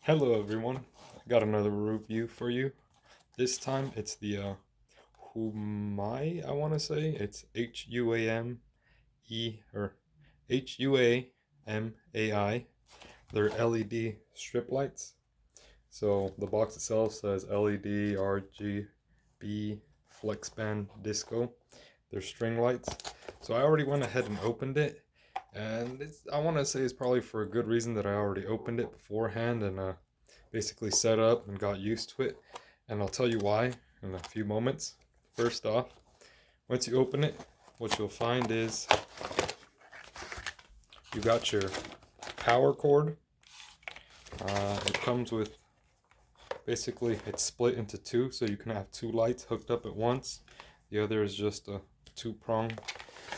Hello everyone, I got another review for you. This time it's the Huamai, I want to say. It's Huame or Huamai. They're LED strip lights. So the box itself says LED RGB flex band disco. They're string lights. So I already went ahead and opened it, and I want to say it's probably for a good reason that I already opened it beforehand and basically set up and got used to it. And I'll tell you why in a few moments. First off, once you open it, what you'll find is you got your power cord. It comes with basically it's split into two, so you can have two lights hooked up at once. The other is just a two-prong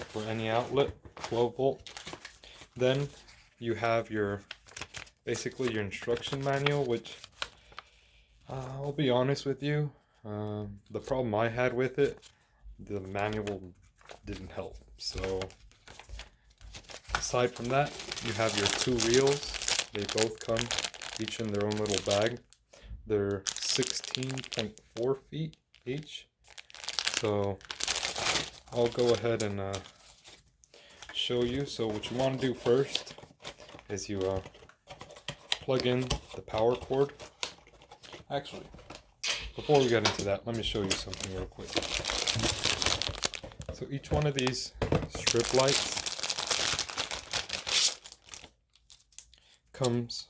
for any outlet, 12 volt. Then you have your basically your instruction manual, which I'll be honest with you, the problem I had with it, the manual didn't help. So aside from that, you have your two reels. They both come each in their own little bag. They're 16.4 feet each. So I'll go ahead and show you. So what you want to do first is you plug in the power cord. Actually, before we get into that, let me show you something real quick. So each one of these strip lights comes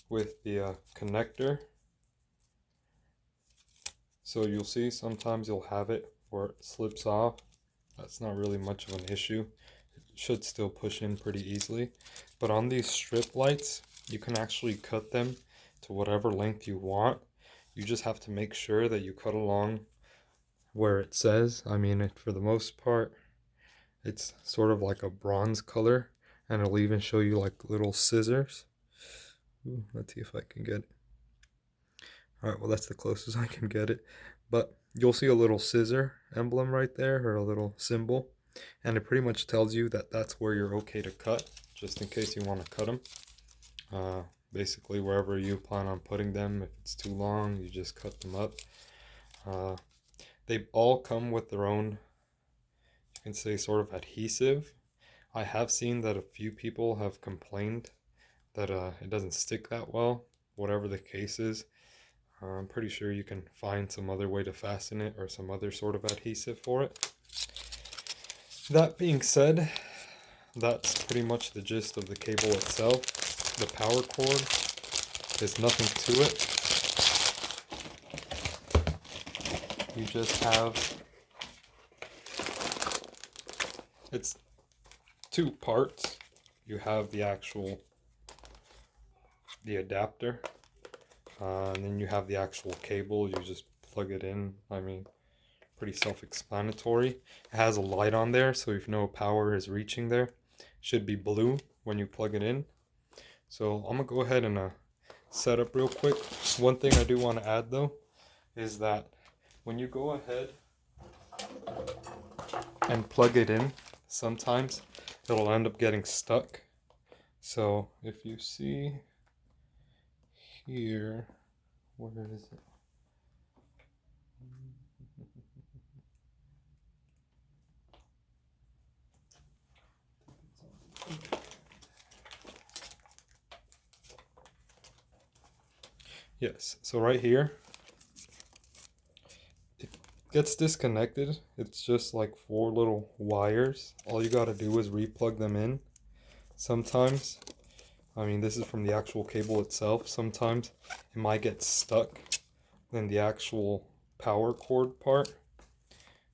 with the connector. So you'll see sometimes you'll have it where it slips off. That's not really much of an issue. It should still push in pretty easily. But on these strip lights, you can actually cut them to whatever length you want. You just have to make sure that you cut along where it says. I mean, for the most part, it's sort of like a bronze color, and it'll even show you like little scissors. Ooh, let's see if I can get it. Alright, well that's the closest I can get it. But you'll see a little scissor emblem right there, or a little symbol. And it pretty much tells you that that's where you're okay to cut, just in case you want to cut them. Basically, wherever you plan on putting them, if it's too long, you just cut them up. They all come with their own, you can say, sort of adhesive. I have seen that a few people have complained that it doesn't stick that well, whatever the case is. I'm pretty sure you can find some other way to fasten it or some other sort of adhesive for it. That being said, that's pretty much the gist of the cable itself. The power cord, there's nothing to it. You just have, it's two parts. You have the adapter, and then you have the actual cable. You just plug it in. I mean, pretty self-explanatory. It has a light on there, so if no power is reaching there, it should be blue when you plug it in. So I'm gonna go ahead and set up real quick. One thing I do want to add though is that when you go ahead and plug it in, sometimes it'll end up getting stuck. So if you see here, where is it? Yes, so right here, it gets disconnected. It's just like four little wires. All you gotta do is re-plug them in. Sometimes, I mean, this is from the actual cable itself. Sometimes it might get stuck in the actual power cord part.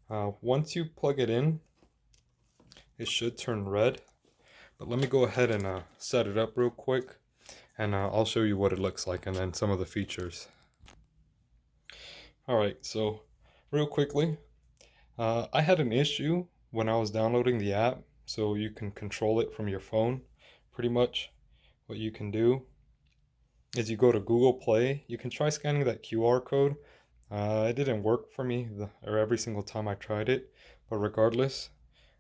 Once you plug it in, it should turn red. But let me go ahead and set it up real quick, and I'll show you what it looks like and then some of the features. Alright, so real quickly, I had an issue when I was downloading the app, so you can control it from your phone. Pretty much what you can do is you go to Google Play. You can try scanning that QR code. It didn't work for me or every single time I tried it, but regardless,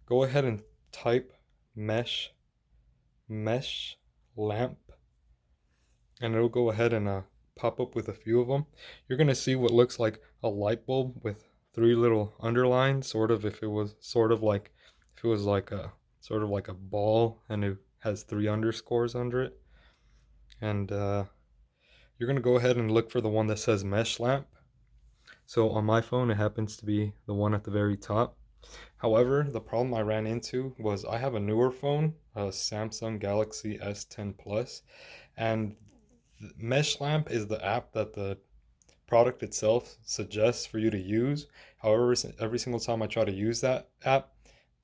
go ahead and type mesh lamp and it'll go ahead and pop up with a few of them. You're gonna see what looks like a light bulb with three little underlines, sort of if it was like a ball and it has three underscores under it. And you're gonna go ahead and look for the one that says mesh lamp. So on my phone, it happens to be the one at the very top. However, the problem I ran into was I have a newer phone, a Samsung Galaxy S10 Plus, and Mesh Lamp is the app that the product itself suggests for you to use. However, every single time I try to use that app,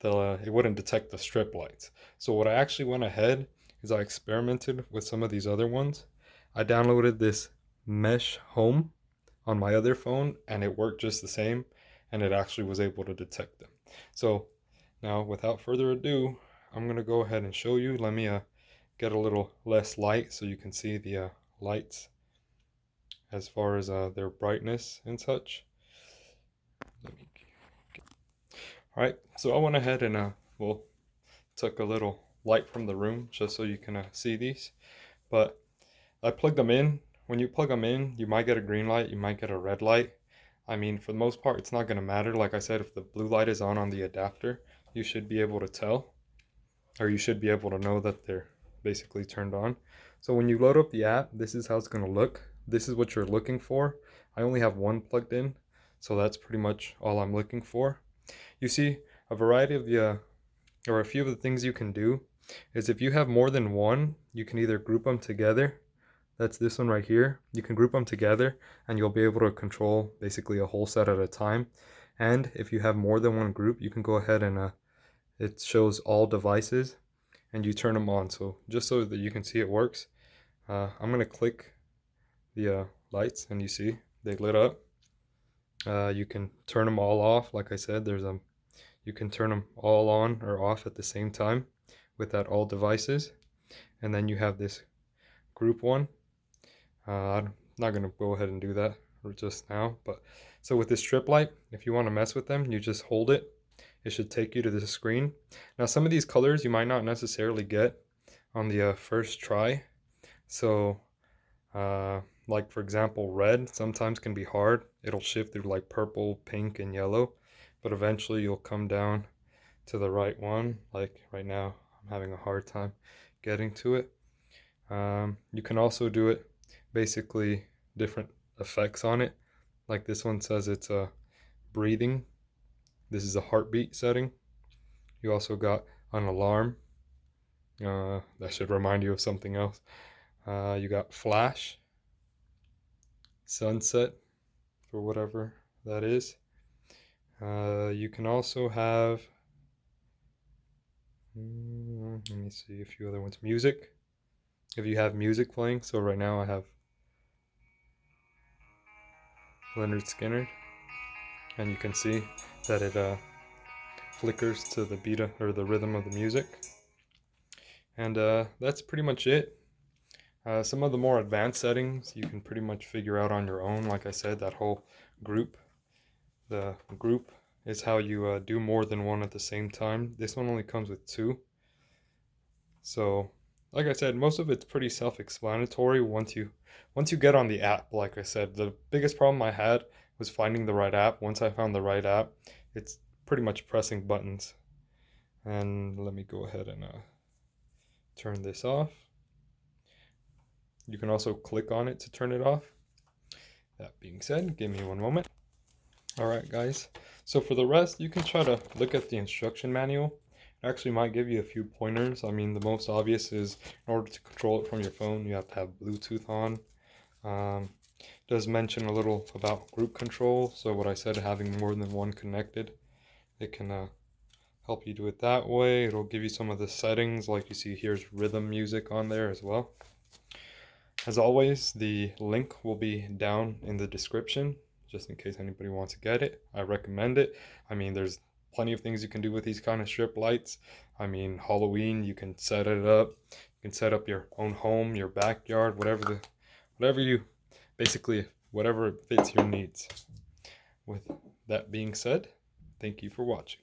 it wouldn't detect the strip lights. So what I actually went ahead is I experimented with some of these other ones. I downloaded this Mesh Home on my other phone, and it worked just the same, and it actually was able to detect them. So now, without further ado, I'm gonna go ahead and show you. Let me get a little less light so you can see the lights as far as their brightness and such. All right, so I went ahead and took a little light from the room just so you can see these. But I plugged them in. When you plug them in, you might get a green light, you might get a red light. I mean, for the most part, it's not going to matter. Like I said, if the blue light is on the adapter, you should be able to tell, or you should be able to know that they're basically turned on. So when you load up the app, this is how it's going to look. This is what you're looking for. I only have one plugged in, so that's pretty much all I'm looking for. You see a variety of or a few of the things you can do is if you have more than one, you can either group them together. That's this one right here. You can group them together and you'll be able to control basically a whole set at a time. And if you have more than one group, you can go ahead and it shows all devices and you turn them on. So just so that you can see it works, I'm going to click the lights and you see they lit up. You can turn them all off. Like I said, you can turn them all on or off at the same time with that all devices. And then you have this group one. I'm not going to go ahead and do that just now. But so with this strip light, if you want to mess with them, you just hold it. It should take you to the screen. Now, some of these colors you might not necessarily get on the first try. So, like for example, red sometimes can be hard. It'll shift through like purple, pink, and yellow. But eventually you'll come down to the right one. Like right now, I'm having a hard time getting to it. You can also do it basically different effects on it. Like this one says it's breathing. This is a heartbeat setting. You also got an alarm. That should remind you of something else. You got flash, sunset, for whatever that is. You can also have, let me see a few other ones. Music. If you have music playing, so right now I have Leonard Skinner, and you can see that it flickers to the beat or the rhythm of the music. And that's pretty much it. Some of the more advanced settings you can pretty much figure out on your own. Like I said, that whole group, the group is how you do more than one at the same time. This one only comes with two. So, like I said, most of it's pretty self-explanatory once you get on the app. Like I said, the biggest problem I had was finding the right app. Once I found the right app, it's pretty much pressing buttons. And let me go ahead and turn this off. You can also click on it to turn it off. That being said, give me one moment. Alright guys, so for the rest, you can try to look at the instruction manual. It actually might give you a few pointers. I mean, the most obvious is in order to control it from your phone, you have to have Bluetooth on. It does mention a little about group control. So what I said, having more than one connected, it can help you do it that way. It'll give you some of the settings, like you see here's rhythm music on there as well. As always, the link will be down in the description, just in case anybody wants to get it. I recommend it. I mean, there's plenty of things you can do with these kind of strip lights. I mean, Halloween, you can set it up. You can set up your own home, your backyard, whatever whatever fits your needs. With that being said, thank you for watching.